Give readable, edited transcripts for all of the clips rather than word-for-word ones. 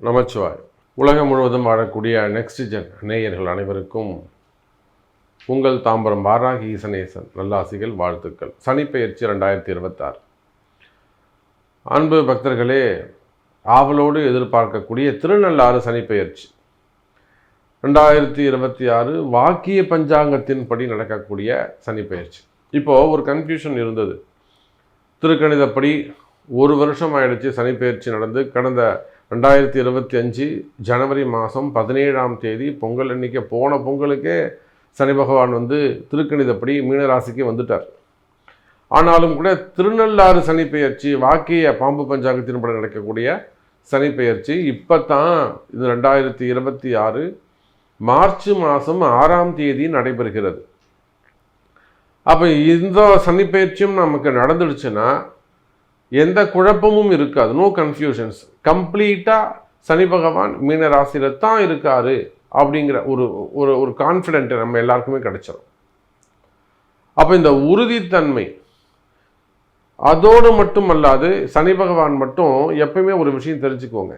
நமச்சிவாய். உலகம் முழுவதும் வாழக்கூடிய நெக்ஸ்ட் ஜென் நேயர்கள் அனைவருக்கும் உங்கள் தாம்பரம் வாராகி ஈசனேசன் நல்லாசிகள் வாழ்த்துக்கள். சனிப்பெயர்ச்சி 2026. அன்பு பக்தர்களே, ஆவலோடு எதிர்பார்க்கக்கூடிய திருநள்ளாறு சனிப்பெயர்ச்சி 2026 வாக்கிய பஞ்சாங்கத்தின்படி நடக்கக்கூடிய சனிப்பெயர்ச்சி. இப்போது ஒரு கன்ஃபியூஷன் இருந்தது. திருக்கணிதப்படி ஒரு வருஷம் ஆயிடுச்சு சனிப்பெயர்ச்சி நடந்து. கடந்த 2025 ஜனவரி மாதம் 17ஆம் தேதி பொங்கல் அன்னைக்கு, போன பொங்கலுக்கே சனி பகவான் திருக்கணிதப்படி மீனராசிக்கு வந்துட்டார். ஆனாலும் கூட திருநள்ளாறு சனிப்பெயர்ச்சி வாக்கிய பாம்பு பஞ்சாங்கத்தின்படி நடக்கக்கூடிய சனிப்பெயர்ச்சி இப்போ தான் இது 2026 மார்ச் மாதம் 6ஆம் தேதி நடைபெறுகிறது. அப்போ இந்த சனிப்பெயர்ச்சியும் நமக்கு நடந்துடுச்சுன்னா எந்த குழப்பமும் இருக்காது, நோ கன்ஃபியூஷன்ஸ். கம்ப்ளீட்டாக சனி பகவான் மீன ராசியில் தான் இருக்காரு அப்படிங்கிற ஒரு கான்ஃபிடென்ட் நம்ம எல்லாருக்குமே கிடைச்சிடும். அப்போ இந்த உறுதித்தன்மை அதோடு மட்டும் அல்லாது சனி பகவான் மட்டும் எப்பயுமே ஒரு விஷயம் தெரிஞ்சுக்கோங்க.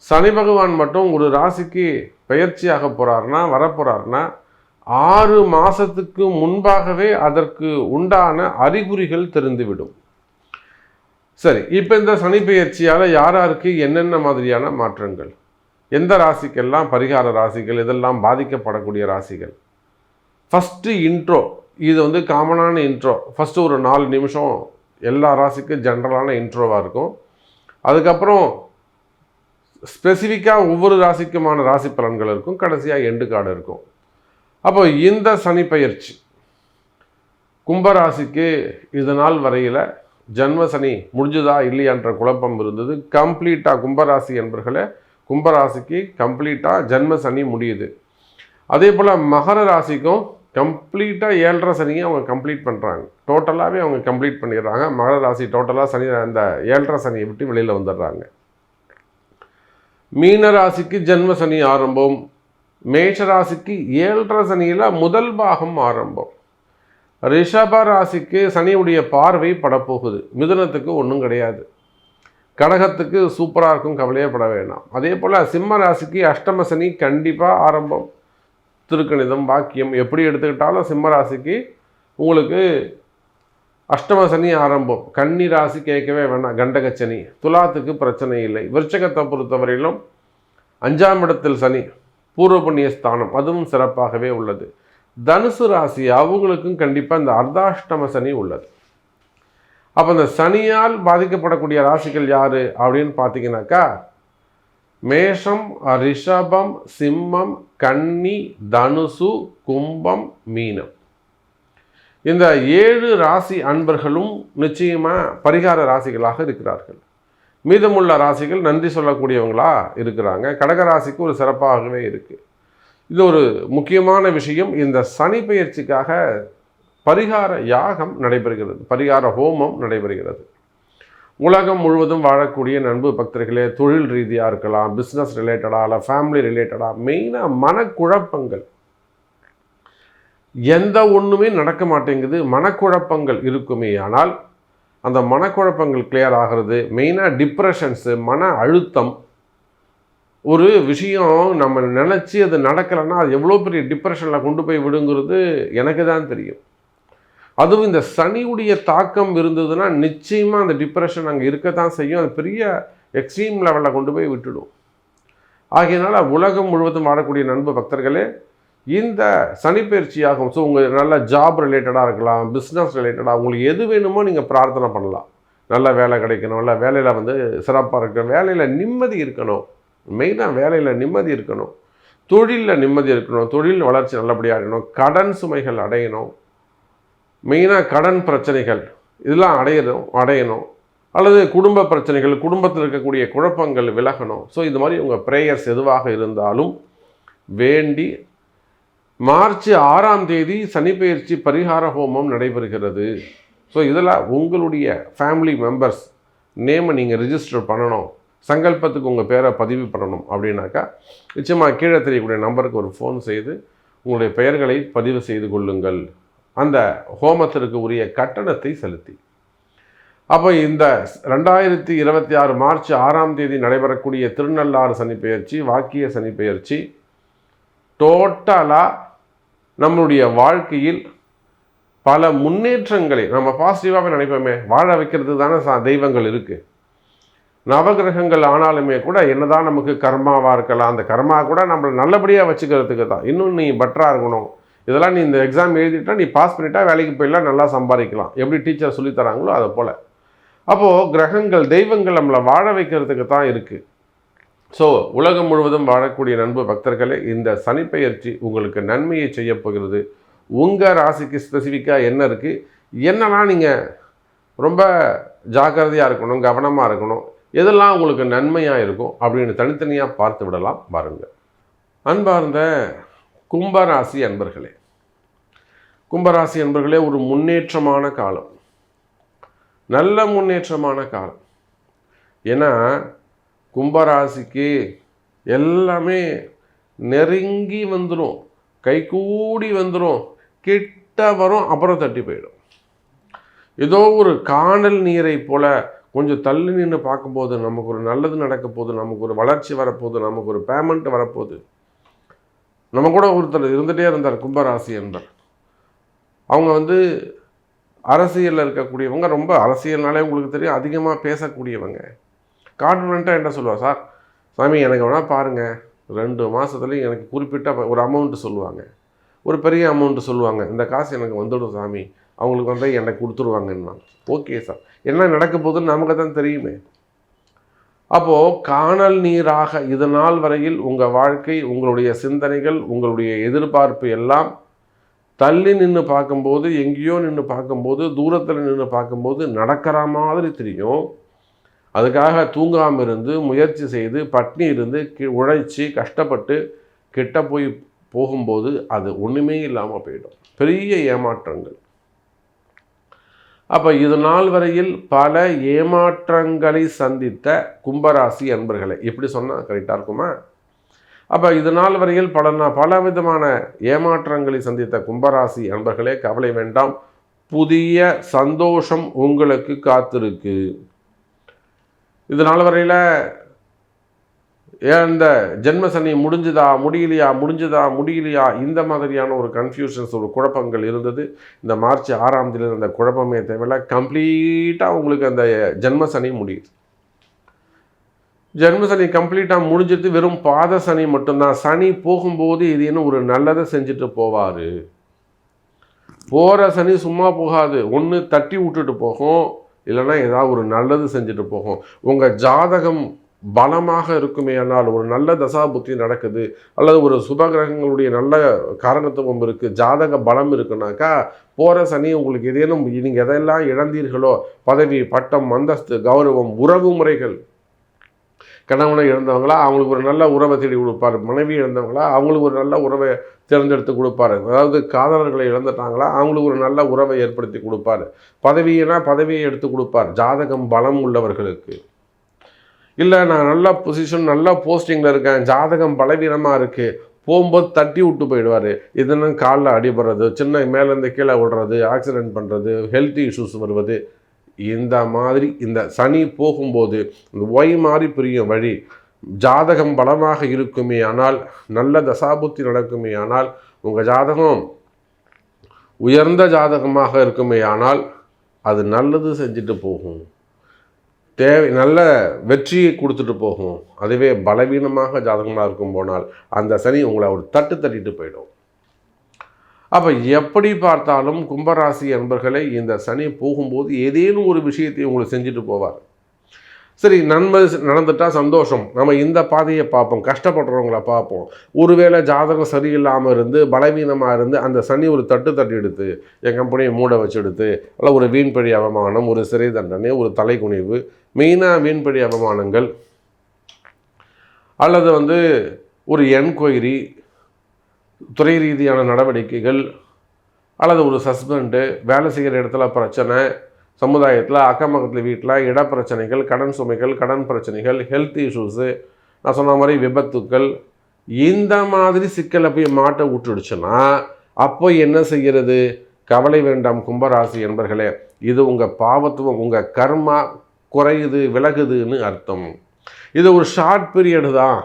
சனி பகவான் மட்டும் ஒரு ராசிக்கு பெயர்ச்சியாக போகிறாருன்னா வரப்போகிறாருன்னா 6 மாதத்துக்கு முன்பாகவே அதற்கு உண்டான அறிகுறிகள் தெரிந்துவிடும். சரி, இப்போ இந்த சனி பெயர்ச்சியால் யாராருக்கு என்னென்ன மாதிரியான மாற்றங்கள், எந்த ராசிக்கெல்லாம் பரிகார ராசிகள், இதெல்லாம் பாதிக்கப்படக்கூடிய ராசிகள். ஃபஸ்ட்டு இன்ட்ரோ, இது காமனான இன்ட்ரோ. ஃபஸ்ட்டு ஒரு 4 நிமிஷம் எல்லா ராசிக்கும் ஜென்ரலான இன்ட்ரோவாக இருக்கும். அதுக்கப்புறம் ஸ்பெசிஃபிக்காக ஒவ்வொரு ராசிக்குமான ராசி பலன்கள் இருக்கும். கடைசியாக எண்டு கார்டு இருக்கும். அப்போ இந்த சனி பெயர்ச்சி கும்பராசிக்கு இது நாள் வரையில் ஜன்ம சனி முடிஞ்சுதா இல்லையான்ற குழப்பம் இருந்தது. கம்ப்ளீட்டாக கும்பராசி என்பர்களே, கும்பராசிக்கு கம்ப்ளீட்டாக ஜன்ம சனி முடியுது. அதே போல் மகர ராசிக்கும் கம்ப்ளீட்டாக 7.5 சனியை அவங்க கம்ப்ளீட் பண்ணுறாங்க. டோட்டலாகவே அவங்க கம்ப்ளீட் பண்ணிடுறாங்க. மகர ராசி டோட்டலாக சனி அந்த 7.5 சனியை விட்டு வெளியில் வந்துடுறாங்க. மீன ராசிக்கு ஜன்ம சனி ஆரம்பம். மேஷ ராசிக்கு 7.5 சனியில் முதல் பாகம் ஆரம்பம். ரிஷப ராசிக்கு சனியுடைய பார்வை படப்போகுது. மிதுனத்துக்கு ஒன்றும் கிடையாது. கடகத்துக்கு சூப்பராக இருக்கும், கவலையே பட வேண்டாம். அதே போல் சிம்ம ராசிக்கு அஷ்டம சனி கண்டிப்பாக ஆரம்பம். திருக்கணிதம் வாக்கியம் எப்படி எடுத்துக்கிட்டாலும் சிம்ம ராசிக்கு உங்களுக்கு அஷ்டம சனி ஆரம்பம். கன்னி ராசி கேட்கவே வேணாம், கண்டகச்சனி. துலாத்துக்கு பிரச்சனை இல்லை. விருச்சகத்தை பொறுத்தவரையிலும் 5ஆம் இடத்தில் சனி, பூர்வ புண்ணிய ஸ்தானம், அதுவும் சிறப்பாகவே உள்ளது. தனுசு ராசி அவங்களுக்கும் கண்டிப்பாக இந்த அர்த்தாஷ்டம சனி உள்ளது. அப்போ இந்த சனியால் பாதிக்கப்படக்கூடிய ராசிகள் யார் அப்படின்னு பார்த்தீங்கன்னாக்கா, மேஷம், ரிஷபம், சிம்மம், கன்னி, தனுசு, கும்பம், மீனம். இந்த 7 ராசி அன்பர்களும் நிச்சயமாக பரிகார ராசிகளாக இருக்கிறார்கள். மீதமுள்ள ராசிகள் நன்றி சொல்லக்கூடியவங்களா இருக்கிறாங்க. கடகராசிக்கு ஒரு சிறப்பாகவே இருக்குது. இது ஒரு முக்கியமான விஷயம். இந்த சனி பெயர்ச்சிக்காக பரிகார யாகம் நடைபெறுகிறது, பரிகார ஹோமம் நடைபெறுகிறது. உலகம் முழுவதும் வாழக்கூடிய நண்பு பக்தர்களே, தொழில் ரீதியாக இருக்கலாம், பிஸ்னஸ் ரிலேட்டடாக, இல்லை ஃபேமிலி ரிலேட்டடாக, மெயினாக மனக்குழப்பங்கள், எந்த ஒன்றுமே நடக்க மாட்டேங்குது, மனக்குழப்பங்கள் இருக்குமே. ஆனால் அந்த மனக்குழப்பங்கள் கிளியர் ஆகிறது. மெயினாக டிப்ரெஷன்ஸு, மன அழுத்தம். ஒரு விஷயம் நம்ம நினச்சி அது நடக்கலைன்னா அது எவ்வளோ பெரிய டிப்ரெஷனில் கொண்டு போய் விடுங்கிறது எனக்கு தான் தெரியும். அதுவும் இந்த சனியுடைய தாக்கம் இருந்ததுன்னா நிச்சயமாக அந்த டிப்ரெஷன் அங்கே இருக்க தான் செய்யும். அது பெரிய எக்ஸ்ட்ரீம் லெவலில் கொண்டு போய் விட்டுடும். ஆகையினால உலகம் முழுவதும் வாழக்கூடிய நண்பு பக்தர்களே, இந்த சனிப்பெயர்ச்சியாகும். ஸோ உங்கள் நல்ல ஜாப் ரிலேட்டடாக இருக்கலாம், பிஸ்னஸ் ரிலேட்டடாக, உங்களுக்கு எது வேணுமோ நீங்கள் பிரார்த்தனை பண்ணலாம். நல்ல வேலை கிடைக்கணும், இல்லை வேலையில் சிறப்பாக இருக்கணும், வேலையில் நிம்மதி இருக்கணும். மெயினாக வேலையில் நிம்மதி இருக்கணும், தொழிலில் நிம்மதி இருக்கணும், தொழில் வளர்ச்சி நல்லபடியாக இருக்கணும், கடன் சுமைகள் அடையணும். மெயினாக கடன் பிரச்சனைகள் இதெல்லாம் அடையணும். அல்லது குடும்ப பிரச்சனைகள், குடும்பத்தில் இருக்கக்கூடிய குழப்பங்கள் விலகணும். ஸோ இது மாதிரி உங்கள் ப்ரேயர்ஸ் எதுவாக இருந்தாலும் வேண்டி மார்ச் 6ஆம் தேதி சனிப்பெயர்ச்சி பரிகார ஹோமம் நடைபெறுகிறது. ஸோ இதில் உங்களுடைய ஃபேமிலி மெம்பர்ஸ் நேமை நீங்கள் ரிஜிஸ்டர் பண்ணணும். சங்கல்பத்துக்கு உங்கள் பேரை பதிவு பண்ணணும். அப்படின்னாக்கா நிச்சயமாக கீழே தெரியக்கூடிய நம்பருக்கு ஒரு ஃபோன் செய்து உங்களுடைய பெயர்களை பதிவு செய்து கொள்ளுங்கள். அந்த ஹோமத்திற்கு உரிய கட்டணத்தை செலுத்தி அப்போ இந்த 2026 மார்ச் 6ஆம் தேதி நடைபெறக்கூடிய திருநள்ளாறு சனி பெயர்ச்சி, வாக்கிய சனி பெயர்ச்சி டோட்டலாக நம்மளுடைய வாழ்க்கையில் பல முன்னேற்றங்களை நம்ம பாசிட்டிவாகவே நினைப்போமே. வாழ வைக்கிறது தானே தெய்வங்கள் இருக்குது. நவகிரகங்கள் ஆனாலுமே கூட என்னதான் நமக்கு கர்மாவாக இருக்கலாம், அந்த கர்மா கூட நம்மளை நல்லபடியாக வச்சுக்கிறதுக்கு தான். இன்னும் நீ பெட்டராக இருக்கணும், இதெல்லாம் நீ இந்த எக்ஸாம் எழுதிட்டா நீ பாஸ் பண்ணிட்டா வேலைக்கு போயிடலாம், நல்லா சம்பாதிக்கலாம், எப்படி டீச்சர் சொல்லித்தராங்களோ அதை போல். அப்போது கிரகங்கள் தெய்வங்கள் நம்மளை வாழ வைக்கிறதுக்கு தான் இருக்குது. ஸோ உலகம் முழுவதும் வாழக்கூடிய நண்பு பக்தர்களே, இந்த சனிப்பெயர்ச்சி உங்களுக்கு நன்மையை செய்ய போகிறது. உங்கள் ராசிக்கு ஸ்பெசிஃபிக்காக என்ன இருக்குது, என்னெல்லாம் நீங்கள் ரொம்ப ஜாக்கிரதையாக இருக்கணும், கவனமாக இருக்கணும், எதெல்லாம் உங்களுக்கு நன்மையாக இருக்கும் அப்படின்னு தனித்தனியாக பார்த்து விடலாம். பாருங்கள். அன்பார்ந்த கும்பராசி அன்பர்களே, கும்பராசி அன்பர்களே, ஒரு முன்னேற்றமான காலம், நல்ல முன்னேற்றமான காலம். ஏன்னா கும்பராசிக்கு எல்லாமே நெருங்கி வந்துடும், கைகூடி வந்துடும், கிட்ட வரும், அப்புறம் தட்டி போயிடும். ஏதோ ஒரு காணல் நீரை போல் கொஞ்சம் தள்ளி நின்று பார்க்கும்போது நமக்கு ஒரு நல்லது நடக்க போகுது, நமக்கு ஒரு வளர்ச்சி வரப்போகுது, நமக்கு ஒரு பேமெண்ட் வரப்போகுது. நம்ம கூட ஒருத்தர் இருந்துகிட்டே இருந்தார், கும்பராசி என்பர். அவங்க அரசியலில் இருக்கக்கூடியவங்க, ரொம்ப அரசியல்னாலே உங்களுக்கு தெரியும், அதிகமாக பேசக்கூடியவங்க. கான்ஃபிடென்ட்டாக என்ன சொல்லுவாள், சார் சாமி எனக்கு வேணால் பாருங்கள், 2 மாதத்துலேயும் எனக்கு குறிப்பிட்ட ஒரு அமௌண்ட்டு சொல்லுவாங்க, ஒரு பெரிய அமௌண்ட்டு சொல்லுவாங்க, இந்த காசு எனக்கு வந்துடும் சாமி, அவங்களுக்கு எனக்கு கொடுத்துருவாங்கன்னா. ஓகே சார், என்ன நடக்க போகுதுன்னு நமக்கு தான் தெரியுமே. அப்போது காணல் நீராக இது நாள் வரையில் உங்கள் வாழ்க்கை, உங்களுடைய சிந்தனைகள், உங்களுடைய எதிர்பார்ப்பு எல்லாம் தள்ளி நின்று பார்க்கும்போது, எங்கேயோ நின்று பார்க்கும்போது, தூரத்தில் நின்று பார்க்கும்போது நடக்கிற மாதிரி தெரியும். அதுக்காக தூங்காமல் இருந்து முயற்சி செய்து பட்னி இருந்து உழைச்சி கஷ்டப்பட்டு கிட்ட போகும்போது அது ஒன்றுமே இல்லாமல் போயிடும். பெரிய ஏமாற்றங்கள். அப்போ இது நாள் வரையில் பல ஏமாற்றங்களை சந்தித்த கும்பராசி அன்பர்களை, எப்படி சொன்னால் கரெக்டாக இருக்குமா? அப்போ இது நாள் வரையில் பல விதமான ஏமாற்றங்களை சந்தித்த கும்பராசி அன்பர்களே, கவலை வேண்டாம், புதிய சந்தோஷம் உங்களுக்கு காத்திருக்கு. இது நாள் வரையில் இந்த ஜென்மசனி முடிஞ்சுதா முடியலையா இந்த மாதிரியான ஒரு கன்ஃபியூஷன்ஸ், ஒரு குழப்பங்கள் இருந்தது. இந்த மார்ச் 6ஆம் தேதி அந்த குழப்பமே தேவையில்லை, கம்ப்ளீட்டாக உங்களுக்கு அந்த ஜென்மசனி முடியுது. ஜென்மசனி கம்ப்ளீட்டாக முடிஞ்சிட்டு வெறும் பாத சனி மட்டும்தான். சனி போகும்போது இது இன்னும் ஒரு நல்லதை செஞ்சுட்டு போவார். போகிற சனி சும்மா போகாது, ஒன்று தட்டி விட்டுட்டு போகும், இல்லைன்னா ஏதாவது ஒரு நல்லது செஞ்சுட்டு போகும். உங்கள் ஜாதகம் பலமாக இருக்குமே ஆனால், ஒரு நல்ல தசா புத்தி நடக்குது, அல்லது ஒரு சுபகிரகங்களுடைய நல்ல காரணத்துவம் இருக்குது, ஜாதக பலம் இருக்குனாக்கா, போகிற சனி உங்களுக்கு ஏதேனும் நீங்கள் எதெல்லாம் இழந்தீர்களோ, பதவி, பட்டம், அந்தஸ்து, கௌரவம், உறவு முறைகள், கணவனை இழந்தவங்களா அவங்களுக்கு ஒரு நல்ல உறவை தேடி கொடுப்பார், மனைவி இழந்தவங்களா அவங்களுக்கு ஒரு நல்ல உறவை தேர்ந்தெடுத்து கொடுப்பாரு, அதாவது காதலர்களை இழந்துட்டாங்களா அவங்களுக்கு ஒரு நல்ல உறவை ஏற்படுத்தி கொடுப்பார், பதவியை எடுத்து கொடுப்பார் ஜாதகம் பலம் உள்ளவர்களுக்கு. இல்லை நான் நல்ல பொசிஷன் நல்ல போஸ்டிங்கில் இருக்கேன், ஜாதகம் பலவீனமாக இருக்குது, போகும்போது தட்டி விட்டு போயிடுவார். இதுன்னு காலில் அடிபடுறது, சின்ன மேலேருந்து கீழே விடுறது, ஆக்சிடெண்ட் பண்ணுறது, ஹெல்த் இஷ்யூஸ் வருவது, இந்த மாதிரி இந்த சனி போகும்போது இந்த மாதிரி பிரியும் வழி. ஜாதகம் பலமாக இருக்குமே ஆனால், நல்ல தசாபுத்தி நடக்குமே ஆனால், உங்கள் ஜாதகம் உயர்ந்த ஜாதகமாக இருக்குமே ஆனால் அது நல்லது செஞ்சுட்டு போகும், நல்ல வெற்றியை கொடுத்துட்டு போகும். அதுவே பலவீனமாக ஜாதகமாக இருக்கும் போனால் அந்த சனி உங்களை ஒரு தட்டிட்டு போயிடும். அப்போ எப்படி பார்த்தாலும் கும்பராசி அன்பர்களை இந்த சனி போகும்போது ஏதேனும் ஒரு விஷயத்தை உங்களை செஞ்சுட்டு போவார். சரி, நன்மை நடந்துட்டால் சந்தோஷம், நம்ம இந்த பாதையை பார்ப்போம், கஷ்டப்படுறவங்கள பார்ப்போம். ஒருவேளை ஜாதகம் சரியில்லாமல் இருந்து பலவீனமாக இருந்து அந்த சனி ஒரு தட்டி எடுத்து என் கம்பெனியை மூட வச்சு எடுத்து, அல்ல ஒரு வீண்பழி அவமானம், ஒரு சிறை தண்டனை, ஒரு தலைக்குனிவு, மெயினாக வீண்பழி அவமானங்கள், அல்லது ஒரு என்கொயரி, துறை ரீதியான நடவடிக்கைகள், அல்லது ஒரு சஸ்பெண்டு, வேலை செய்கிற இடத்துல பிரச்சனை, சமுதாயத்தில் அக்கம் பக்கத்தில் வீட்டில் இடப்பிரச்சனைகள், கடன் சுமைகள், கடன் பிரச்சனைகள், ஹெல்த் இஷ்யூஸு, நான் சொன்ன மாதிரி விபத்துக்கள், இந்த மாதிரி சிக்கலை போய் மாட்ட விட்டுடுச்சுன்னா அப்போ என்ன செய்கிறது? கவலை வேண்டாம் கும்பராசி என்பர்களே. இது உங்கள் பாவத்துவம், உங்கள் கர்மா குறையுது, விலகுதுன்னு அர்த்தம். இது ஒரு ஷார்ட் பீரியடு தான்.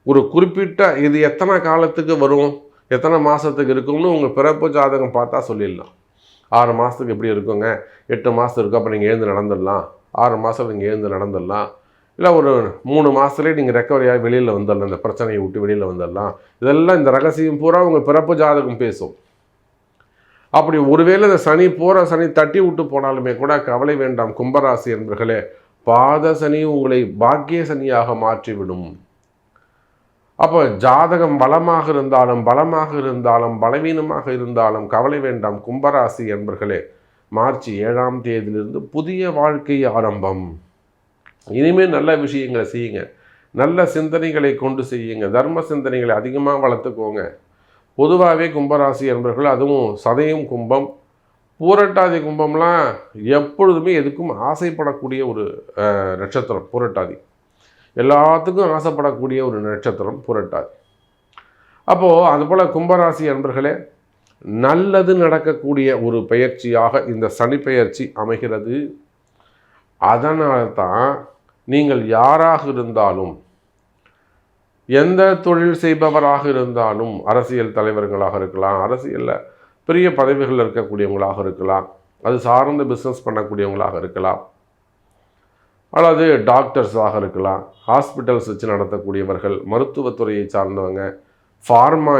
ஒரு குறிப்பிட்ட இது எத்தனை காலத்துக்கு வரும், எத்தனை மாதத்துக்கு இருக்கும்னு உங்கள் பிறப்பு ஜாதகம் பார்த்தா சொல்லிடலாம். 6 மாதத்துக்கு எப்படி இருக்குங்க, 8 மாதத்துக்கு இருக்கும், அப்போ நீங்கள் எழுந்து நடந்துடலாம். 6 மாதம் நீங்கள் எழுந்து நடந்துடலாம். இல்லை ஒரு 3 மாதத்துலேயே நீங்கள் ரெக்கவரியாக வெளியில் வந்துடலாம், இந்த பிரச்சனையை விட்டு வெளியில் வந்துடலாம். இதெல்லாம் இந்த ரகசியம் பூரா உங்கள் பிறப்பு ஜாதகம் பேசும். அப்படி ஒருவேளை இந்த சனி சனி தட்டி விட்டு போனாலுமே கூட கவலை வேண்டாம் கும்பராசி என்பர்களே. பாத சனி உங்களை பாக்கிய சனியாக மாற்றிவிடும். அப்போ ஜாதகம் பலமாக இருந்தாலும் பலவீனமாக இருந்தாலும் கவலை வேண்டாம் கும்பராசி என்பர்களே. மார்ச் 7ஆம் தேதியிலிருந்து புதிய வாழ்க்கை ஆரம்பம். இனிமேல் நல்ல விஷயங்களை செய்யுங்க, நல்ல சிந்தனைகளை கொண்டு செய்யுங்க, தர்ம சிந்தனைகளை அதிகமாக வளர்த்துக்கோங்க. பொதுவாகவே கும்பராசி என்பர்கள், அதுவும் சதயம் கும்பம், பூரட்டாதி கும்பம்லாம் எப்பொழுதுமே எதுக்கும் ஆசைப்படக்கூடிய ஒரு நட்சத்திரம் பூரட்டாதி. எல்லாத்துக்கும் ஆசைப்படக்கூடிய ஒரு நட்சத்திரம் பூரட்டாதி. அப்போது அதுபோல் கும்பராசி அன்பர்களே, நல்லது நடக்கக்கூடிய ஒரு பயிற்சியாக இந்த சனி பெயர்ச்சி அமைகிறது. அதனால தான் நீங்கள் யாராக இருந்தாலும், எந்த தொழில் செய்பவராக இருந்தாலும், அரசியல் தலைவர்களாக இருக்கலாம், அரசியலில் பெரிய பதவிகளில் இருக்கக்கூடியவங்களாக இருக்கலாம், அது சார்ந்து பிஸ்னஸ் பண்ணக்கூடியவங்களாக இருக்கலாம், அல்லது டாக்டர்ஸாக இருக்கலாம், ஹாஸ்பிட்டல்ஸ் வச்சு நடத்தக்கூடியவர்கள், மருத்துவத்துறையை சார்ந்தவங்க, ஃபார்மா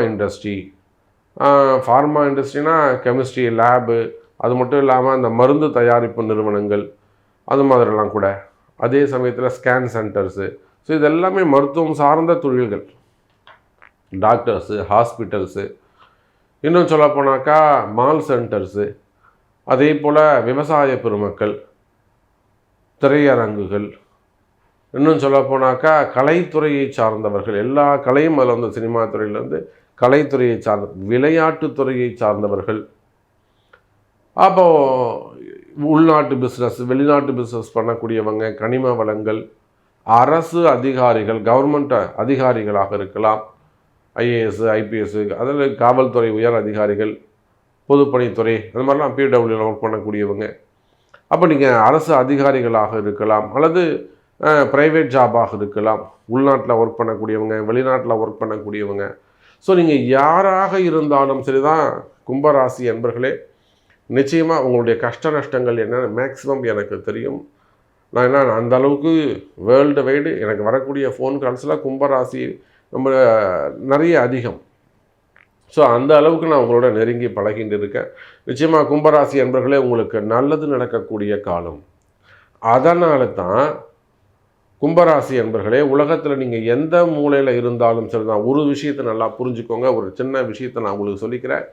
இண்டஸ்ட்ரினா கெமிஸ்ட்ரி லேபு, அது மட்டும் இல்லாமல் இந்த மருந்து தயாரிப்பு நிறுவனங்கள், அது மாதிரிலாம் கூட. அதே சமயத்தில் ஸ்கேன் சென்டர்ஸு. ஸோ இதெல்லாமே மருத்துவம் சார்ந்த தொழில்கள். டாக்டர்ஸு, ஹாஸ்பிட்டல்ஸு, இன்னும் சொல்லப்போனாக்கா மால் சென்டர்ஸு, அதே போல் விவசாய பெருமக்கள், திரையரங்குகள், இன்னும் சொல்லப்போனாக்கா கலைத்துறையை சார்ந்தவர்கள், எல்லா கலையும் அதில் வந்து சினிமா துறையிலேருந்து கலைத்துறையை சார்ந்த, விளையாட்டுத்துறையை சார்ந்தவர்கள், அப்போது உள்நாட்டு பிஸ்னஸ், வெளிநாட்டு பிஸ்னஸ் பண்ணக்கூடியவங்க, கனிம வளங்கள், அரசு அதிகாரிகள், கவர்மெண்ட் அதிகாரிகளாக இருக்கலாம், ஐஏஎஸ், ஐபிஎஸ், அதில் காவல்துறை உயர் அதிகாரிகள், பொதுப்பணித்துறை, அது மாதிரிலாம் பிடபிள்யூவில் ஒர்க் பண்ணக்கூடியவங்க. அப்போ நீங்கள் அரசு அதிகாரிகளாக இருக்கலாம், அல்லது ப்ரைவேட் ஜாபாக இருக்கலாம், உள்நாட்டில் ஒர்க் பண்ணக்கூடியவங்க, வெளிநாட்டில் ஒர்க் பண்ணக்கூடியவங்க. ஸோ நீங்கள் யாராக இருந்தாலும் சரி தான் கும்பராசி என்பர்களே, நிச்சயமாக உங்களுடைய கஷ்ட நஷ்டங்கள் என்னென்னு மேக்ஸிமம் எனக்கு தெரியும். நான் என்ன அந்த அளவுக்கு வேர்ல்டு வைடு எனக்கு வரக்கூடிய ஃபோன் கால்ஸில் கும்பராசி நம்ம நிறைய அதிகம். ஸோ அந்த அளவுக்கு நான் உங்களோட நெருங்கி பழகிட்டு இருக்கேன். நிச்சயமாக கும்பராசி என்பர்களே, உங்களுக்கு நல்லது நடக்கக்கூடிய காலம். அதனால தான் கும்பராசி என்பர்களே, உலகத்தில் நீங்கள் எந்த மூலையில் இருந்தாலும் சரி தான், ஒரு விஷயத்தை நல்லா புரிஞ்சுக்கோங்க. ஒரு சின்ன விஷயத்தை நான் உங்களுக்கு சொல்லிக்கிறேன்.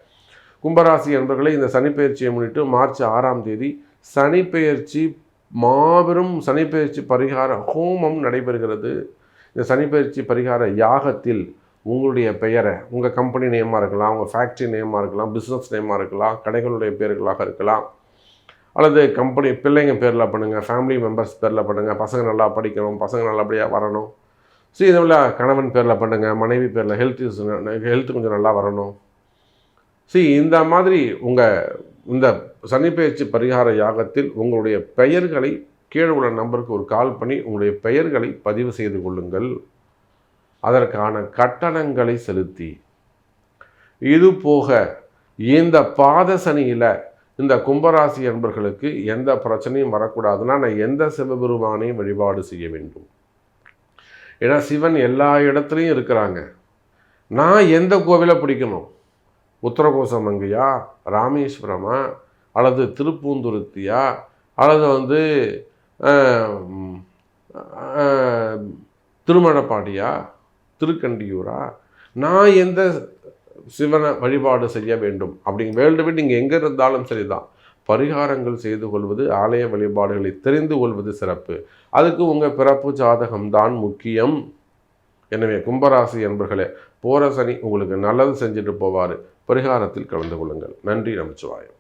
கும்பராசி என்பர்களே, இந்த சனிப்பெயர்ச்சியை முன்னிட்டு மார்ச் 6ஆம் தேதி சனிப்பெயர்ச்சி, மாபெரும் சனிப்பெயர்ச்சி பரிகார ஹோமம் நடைபெறுகிறது. இந்த சனிப்பெயர்ச்சி பரிகார யாகத்தில் உங்களுடைய பெயரை, உங்கள் கம்பெனி நேமாக இருக்கலாம், உங்கள் ஃபேக்ட்ரி நேமாக இருக்கலாம், பிஸ்னஸ் நேமாக இருக்கலாம், கடைகளுடைய பேர்களாக இருக்கலாம், அல்லது கம்பெனி பிள்ளைங்க பேரில் பண்ணுங்கள், ஃபேமிலி மெம்பர்ஸ் பேரில் பண்ணுங்கள், பசங்க நல்லா படிக்கணும், பசங்க நல்லபடியாக வரணும். ஸோ இதில் கணவன் பேரில் பண்ணுங்கள், மனைவி பேரில் ஹெல்த்து கொஞ்சம் நல்லா வரணும். இந்த மாதிரி உங்கள் இந்த சனிப்பெயர்ச்சி பரிகார யாகத்தில் உங்களுடைய பெயர்களை கீழே உள்ள நம்பருக்கு ஒரு கால் பண்ணி உங்களுடைய பெயர்களை பதிவு செய்து கொள்ளுங்கள். அதற்கான கட்டணங்களை செலுத்தி, இது போக இந்த பாத சனியில் இந்த கும்பராசி என்பர்களுக்கு எந்த பிரச்சனையும் வரக்கூடாதுன்னா நான் எந்த சிவபெருமானையும் வழிபாடு செய்ய வேண்டும். ஏன்னா சிவன் எல்லா இடத்துலையும் இருக்கிறாங்க. நான் எந்த கோவிலை பிடிக்கணும்? உத்தரகோசமங்கையா, ராமேஸ்வரமா, அல்லது திருப்பூந்துருத்தியா, அல்லது திருமணப்பாடியா, திருக்கண்டியூரா, நான் எந்த சிவனை வழிபாடு செய்ய வேண்டும் அப்படிங்க வேர்ல்டு வைட் நீங்கள் எங்கே இருந்தாலும் சரிதான். பரிகாரங்கள் செய்து கொள்வது, ஆலய வழிபாடுகளை தெரிந்து கொள்வது சிறப்பு. அதுக்கு உங்கள் பிறப்பு ஜாதகம்தான் முக்கியம். எனவே கும்பராசி என்பர்களே, போகிற சனி உங்களுக்கு நல்லது செஞ்சுட்டு போவார். பரிகாரத்தில் கலந்து கொள்ளுங்கள். நன்றி. நமச்சிவாயம்.